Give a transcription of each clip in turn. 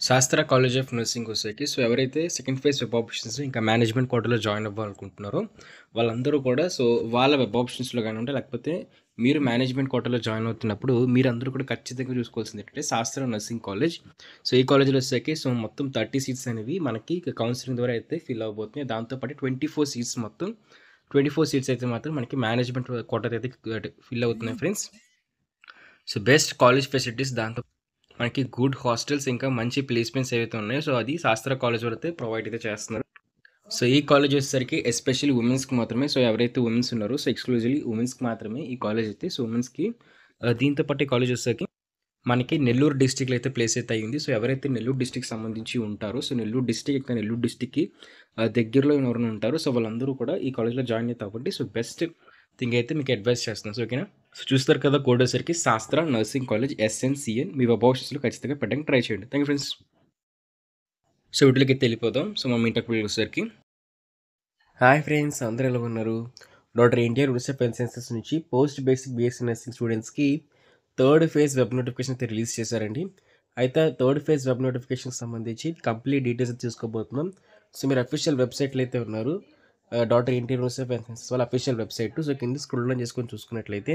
శాస్త్ర college of nursing వచ్చేకి ఎవరైతే సెకండ్ ఫేజ్ వెబ్ ఆప్షన్స్ ఇంకా మేనేజ్మెంట్ కోటాలో జాయిన్ అవ్వాలనుకుంటున్నారో వాళ్ళందరూ కూడా వాళ్ళ వెబ్ ఆప్షన్స్లో కానివ్వండి లేకపోతే మీరు మేనేజ్మెంట్ కోటాలో జాయిన్ అవుతున్నప్పుడు మీరందరూ కూడా ఖచ్చితంగా చూసుకోవాల్సింది ఏంటంటే శాస్త్ర నర్సింగ్ కాలేజ్. ఈ కాలేజ్లో వచ్చేకి మొత్తం 30 సీట్స్ అనేవి మనకి కౌన్సిలింగ్ ద్వారా అయితే ఫిల్ అవ్వబోతున్నాయి. దాంతోపాటు 24 సీట్స్ మొత్తం 24 సీట్స్ అయితే మాత్రం మనకి మేనేజ్మెంట్ కోటా అయితే ఫిల్ అవుతున్నాయి ఫ్రెండ్స్. బెస్ట్ కాలేజ్ ఫెసిలిటీస్, దాంతో మనకి గుడ్ హాస్టల్స్ ఇంకా మంచి ప్లేస్మెంట్స్ ఏవైతే ఉన్నాయో అది శాస్త్ర కాలేజ్ వాళ్ళు అయితే ప్రొవైడ్ అయితే చేస్తున్నారు. ఈ కాలేజ్ వచ్చేసరికి ఎస్పెషల్లీ ఉమెన్స్కి మాత్రమే. ఎవరైతే ఉమెన్స్ ఉన్నారో ఎక్స్క్లూజివ్లీ ఉమెన్స్కి మాత్రమే ఈ కాలేజ్ అయితే. ఉమెన్స్కి దీంతో పాటు ఈ కాలేజ్ వచ్చేసరికి మనకి నెల్లూరు డిస్టిక్లో అయితే ప్లేస్ అయితే అయ్యింది. ఎవరైతే నెల్లూరు డిస్టిక్ సంబంధించి ఉంటారో నెల్లూరు డిస్టిక్ ఇంకా నెల్లూరు డిస్టిక్కి దగ్గరలో ఎవరైనా ఉంటారో వాళ్ళందరూ కూడా ఈ కాలేజ్లో జాయిన్ అవుతారు కాబట్టి బెస్ట్ థింగ్ అయితే మీకు అడ్వైస్ చేస్తున్నాను. ఓకేనా. చూస్తారు కదా, కోడ్ వచ్చేసరికి శాస్త్ర నర్సింగ్ కాలేజ్ SNCN. మీ వెబ్ ఆప్షన్స్లో ఖచ్చితంగా పెట్టడానికి ట్రై చేయండి. Thank you friends. వీటికి అయితే వెళ్ళిపోదాం. మా మీటప్ వచ్చేసరికి హాయ్ ఫ్రెండ్స్, అందరూ ఎలా ఉన్నారు? Doctor NTR university of sciences నుంచి పోస్ట్ బేసిక్ BSc నర్సింగ్ స్టూడెంట్స్కి థర్డ్ ఫేజ్ వెబ్ నోటిఫికేషన్ అయితే రిలీజ్ చేశారండి. అయితే థర్డ్ ఫేజ్ వెబ్ నోటిఫికేషన్కి సంబంధించి కంప్లీట్ డీటెయిల్స్ తీసుకోబోతున్నాం. మీరు అఫీషియల్ వెబ్సైట్లో అయితే ఉన్నారు, doctor NTR university of sciences వాళ్ళ అఫీషియల్ వెబ్సైట్. కింద స్క్రోల్ డౌన్ చేసుకొని చూసుకున్నట్లయితే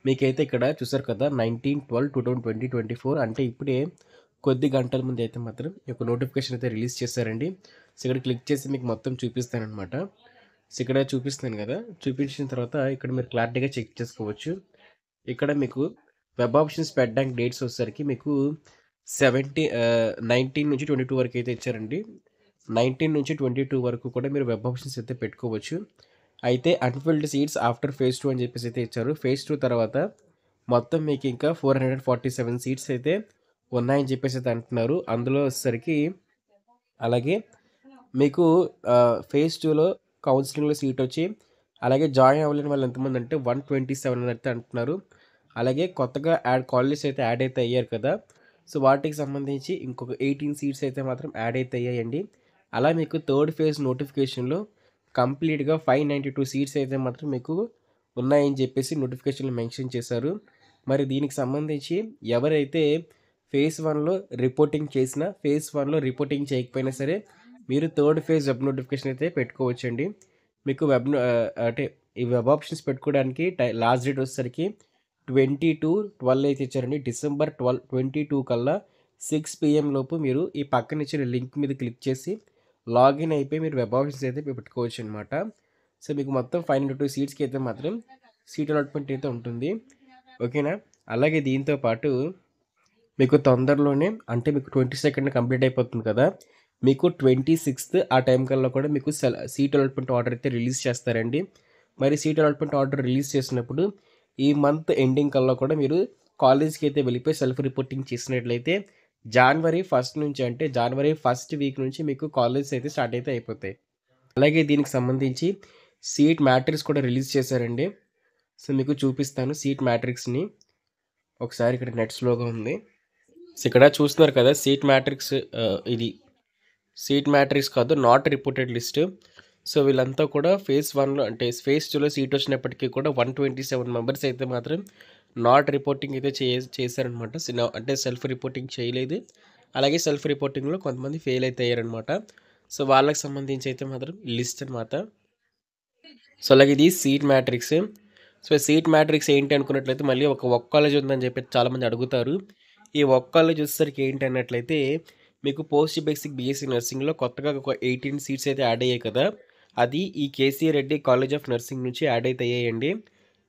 మీకైతే ఇక్కడ చూసారు కదా 19/12/2024 అంటే ఇప్పుడే కొద్ది గంటల ముందు అయితే మాత్రం ఈ యొక్క నోటిఫికేషన్ అయితే రిలీజ్ చేశారండి. ఇక్కడ క్లిక్ చేసి మీకు మొత్తం చూపిస్తానమాట. ఇక్కడ చూపిస్తాను కదా, చూపించిన తర్వాత ఇక్కడ మీరు క్లారిటీగా చెక్ చేసుకోవచ్చు. ఇక్కడ మీకు వెబ్ ఆప్షన్స్ పెట్టడానికి డేట్స్ వచ్చేసరికి మీకు 19 నుంచి 22 వరకు అయితే ఇచ్చారండి. 19 నుంచి 22 వరకు కూడా మీరు వెబ్ ఆప్షన్స్ అయితే పెట్టుకోవచ్చు. అయితే అన్ఫిల్డ్ సీట్స్ ఆఫ్టర్ ఫేజ్ 2 అని చెప్పేసి అయితే ఇచ్చారు. ఫేజ్ 2 తర్వాత మొత్తం మీకు ఇంకా 447 సీట్స్ అయితే ఉన్నాయని చెప్పేసి అయితే అంటున్నారు. అందులో వచ్చేసరికి అలాగే మీకు ఫేజ్ 2లో కౌన్సిలింగ్లో సీట్ వచ్చి అలాగే జాయిన్ అవ్వలేని వాళ్ళు ఎంతమంది అంటే 127 అని అయితే అంటున్నారు. అలాగే కొత్తగా కాలేజెస్ అయితే యాడ్ అయితే అయ్యారు కదా, వాటికి సంబంధించి ఇంకొక 18 సీట్స్ అయితే మాత్రం యాడ్ అయితే అయ్యాయండి. అలా మీకు థర్డ్ ఫేజ్ నోటిఫికేషన్లో కంప్లీట్గా 592 సీట్స్ అయితే మాత్రం మీకు ఉన్నాయని చెప్పేసి నోటిఫికేషన్లో మెన్షన్ చేశారు. మరి దీనికి సంబంధించి ఎవరైతే ఫేజ్ 1లో రిపోర్టింగ్ చేసినా ఫేజ్ 1లో రిపోర్టింగ్ చేయకపోయినా సరే మీరు థర్డ్ ఫేజ్ వెబ్ నోటిఫికేషన్ అయితే పెట్టుకోవచ్చండి. మీకు అంటే ఈ వెబ్ ఆప్షన్స్ పెట్టుకోవడానికి లాస్ట్ డేట్ వచ్చేసరికి 22/12 అయితే ఇచ్చారండి. December 12, 22 కల్లా 6 PM లోపు మీరు ఈ పక్కన ఇచ్చిన లింక్ మీద క్లిక్ చేసి లాగిన్ అయిపోయి మీరు వెబ్ ఆప్షన్స్ అయితే పెట్టుకోవచ్చు అనమాట. మీకు మొత్తం 502 సీట్స్కి అయితే మాత్రం సీట్ అలాట్మెంట్ అయితే ఉంటుంది. ఓకేనా. అలాగే దీంతో పాటు మీకు తొందరలోనే అంటే మీకు 22nd కంప్లీట్ అయిపోతుంది కదా, మీకు 26th ఆ టైం కల్లా కూడా మీకు సీట్ అలాట్మెంట్ ఆర్డర్ అయితే రిలీజ్ చేస్తారండి. మరి సీట్ అలాట్మెంట్ ఆర్డర్ రిలీజ్ చేసినప్పుడు ఈ మంత్ ఎండింగ్ కల్లా కూడా మీరు కాలేజ్కి అయితే వెళ్ళిపోయి సెల్ఫ్ రిపోర్టింగ్ చేసినట్లయితే January 1 నుంచి అంటే January 1st వీక్ నుంచి మీకు కాలేజ్ అయితే స్టార్ట్ అయితే అయిపోతాయి. అలాగే దీనికి సంబంధించి సీట్ మ్యాట్రిక్స్ కూడా రిలీజ్ చేశారండి. మీకు చూపిస్తాను సీట్ మ్యాట్రిక్స్ని. ఒకసారి ఇక్కడ నెట్ స్లోగా ఉంది. ఇక్కడ చూస్తున్నారు కదా సీట్ మ్యాట్రిక్స్, ఇది సీట్ మ్యాట్రిక్స్ కాదు, నాట్ రిపోర్టెడ్ లిస్ట్. వీళ్ళంతా కూడా ఫేజ్ 1లో అంటే ఫేజ్ 2లో సీట్ వచ్చినప్పటికీ కూడా 127 మెంబర్స్ అయితే మాత్రం నాట్ రిపోర్టింగ్ అయితే చేశారనమాట. అంటే సెల్ఫ్ రిపోర్టింగ్ చేయలేదు. అలాగే సెల్ఫ్ రిపోర్టింగ్లో కొంతమంది ఫెయిల్ అయితే అయ్యారనమాట. వాళ్ళకి సంబంధించి అయితే మాత్రం లిస్ట్ అనమాట. అలాగే ఇది సీట్ మ్యాట్రిక్స్. సీట్ మ్యాట్రిక్స్ ఏంటి అనుకున్నట్లయితే మళ్ళీ ఒక కాలేజ్ ఉందని చెప్పి చాలామంది అడుగుతారు. ఈ కాలేజ్ వచ్చేసరికి ఏంటి అన్నట్లయితే మీకు పోస్ట్ బేసిక్ BSc నర్సింగ్లో కొత్తగా ఒక 18 సీట్స్ అయితే యాడ్ అయ్యాయి కదా, అది ఈ KC Reddy college of nursing నుంచి యాడ్ అయితే అయ్యాయండి.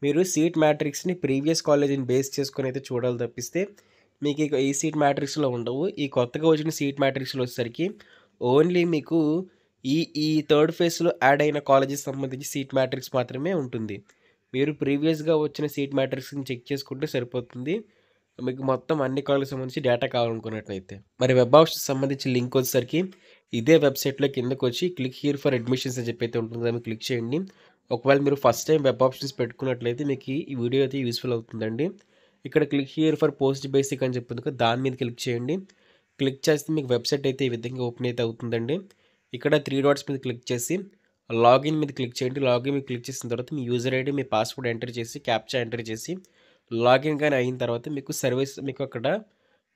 మీరు సీట్ మ్యాట్రిక్స్ని ప్రీవియస్ కాలేజీని బేస్ చేసుకొని అయితే చూడాలి తప్పిస్తే మీకు ఈ సీట్ మ్యాట్రిక్స్లో ఉండవు. ఈ కొత్తగా వచ్చిన సీట్ మ్యాట్రిక్స్లో వచ్చేసరికి ఓన్లీ మీకు ఈ థర్డ్ ఫేజ్లో యాడ్ అయిన కాలేజెస్ సంబంధించి సీట్ మ్యాట్రిక్స్ మాత్రమే ఉంటుంది. మీరు ప్రీవియస్గా వచ్చిన సీట్ మ్యాట్రిక్స్ని చెక్ చేసుకుంటే సరిపోతుంది. మీకు మొత్తం అన్ని కాలేజ్ సంబంధించి డేటా కావాలనుకున్నట్లయితే. మరి వెబ్ ఆప్షన్స్ సంబంధించి లింక్ వచ్చేసరికి ఇదే వెబ్సైట్లో కిందకు వచ్చి క్లిక్ హియర్ ఫర్ అడ్మిషన్స్ అని చెప్పి అయితే ఉంటుంది, దాన్ని క్లిక్ చేయండి. ఒకవేళ మీరు ఫస్ట్ టైం వెబ్ ఆప్షన్స్ పెట్టుకున్నట్లయితే మీకు ఈ వీడియో అయితే యూస్ఫుల్ అవుతుందండి. ఇక్కడ click here for post basic అని చెప్తుంది కదా, దాని మీద క్లిక్ చేయండి. క్లిక్ చేస్తే మీకు వెబ్సైట్ అయితే ఈ విధంగా ఓపెన్ అయితే అవుతుందండి. ఇక్కడ 3 డాట్స్ మీద క్లిక్ చేసి లాగిన్ మీద క్లిక్ చేయండి. లాగిన్ మీద క్లిక్ చేసిన తర్వాత మీ యూజర్ ఐడి మీ పాస్వర్డ్ ఎంటర్ చేసి క్యాప్చా ఎంటర్ చేసి లాగిన్ కానీ అయిన తర్వాత మీకు సర్వీస్ మీకు అక్కడ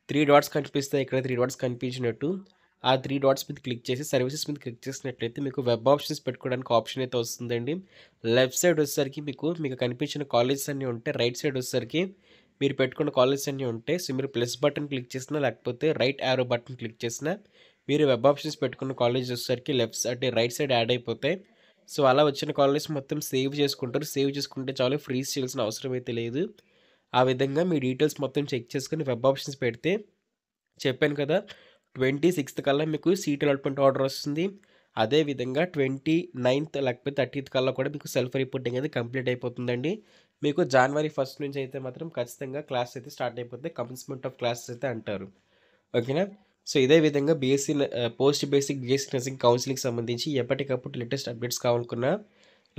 3 డాట్స్ కనిపిస్తాయి. ఇక్కడ 3 డాట్స్ కనిపించినట్టు ఆ 3 డాట్స్ మీద క్లిక్ చేసి సర్వీసెస్ మీద క్లిక్ చేసినట్లయితే మీకు వెబ్ ఆప్షన్స్ పెట్టుకోవడానికి ఆప్షన్ అయితే వస్తుందండి. లెఫ్ట్ సైడ్ వచ్చేసరికి మీకు కనిపించిన కాలేజెస్ అన్నీ ఉంటే, రైట్ సైడ్ వచ్చేసరికి మీరు పెట్టుకున్న కాలేజెస్ అన్నీ ఉంటాయి. సో మీరు ప్లస్ బటన్ క్లిక్ చేసినా లేకపోతే రైట్ యారో బటన్ క్లిక్ చేసినా మీరు వెబ్ ఆప్షన్స్ పెట్టుకున్న కాలేజ్ వచ్చేసరికి అంటే రైట్ సైడ్ యాడ్ అయిపోతాయి. సో అలా వచ్చిన కాలేజెస్ మొత్తం సేవ్ చేసుకుంటారు. సేవ్ చేసుకుంటే చాలు, ఫ్రీజ్ చేయాల్సిన అవసరం అయితే లేదు. ఆ విధంగా మీ డీటెయిల్స్ మొత్తం చెక్ చేసుకొని వెబ్ ఆప్షన్స్ పెడితే చెప్పాను కదా 26th కల్లా మీకు సీట్ అలాట్మెంట్ ఆర్డర్ వస్తుంది. అదేవిధంగా 29th లేకపోతే 30th కల్లా కూడా మీకు సెల్ఫ్ రిపోర్టింగ్ అనేది కంప్లీట్ అయిపోతుందండి. మీకు January 1 నుంచి అయితే మాత్రం ఖచ్చితంగా క్లాస్ అయితే స్టార్ట్ అయిపోతే కమెన్స్మెంట్ ఆఫ్ క్లాసెస్ అయితే అంటారు. ఓకేనా? సో ఇదే విధంగా పోస్ట్ బేసిక్ బీఎస్సీ నర్సింగ్ కౌన్సిలింగ్కి సంబంధించి ఎప్పటికప్పుడు లేటెస్ట్ అప్డేట్స్ కావాలనుకున్నా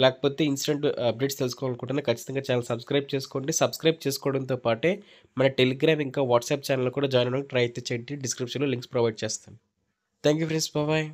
లేకపోతే ఇన్స్టెంట్ అప్డేట్స్ తెలుసుకోవాలనుకుంటున్నా ఖచ్చితంగా ఛానల్ సబ్స్క్రైబ్ చేసుకోండి. సబ్స్క్రైబ్ చేసుకోవడంతో పాటే మన టెలిగ్రామ్ ఇంకా వాట్సాప్ ఛానల్ కూడా జాయిన్ అవ్వడానికి ట్రై అయితే చేయండి. డిస్క్రిప్షన్లో లింక్స్ ప్రొవైడ్ చేస్తాను. Thank you friends. బాయ్.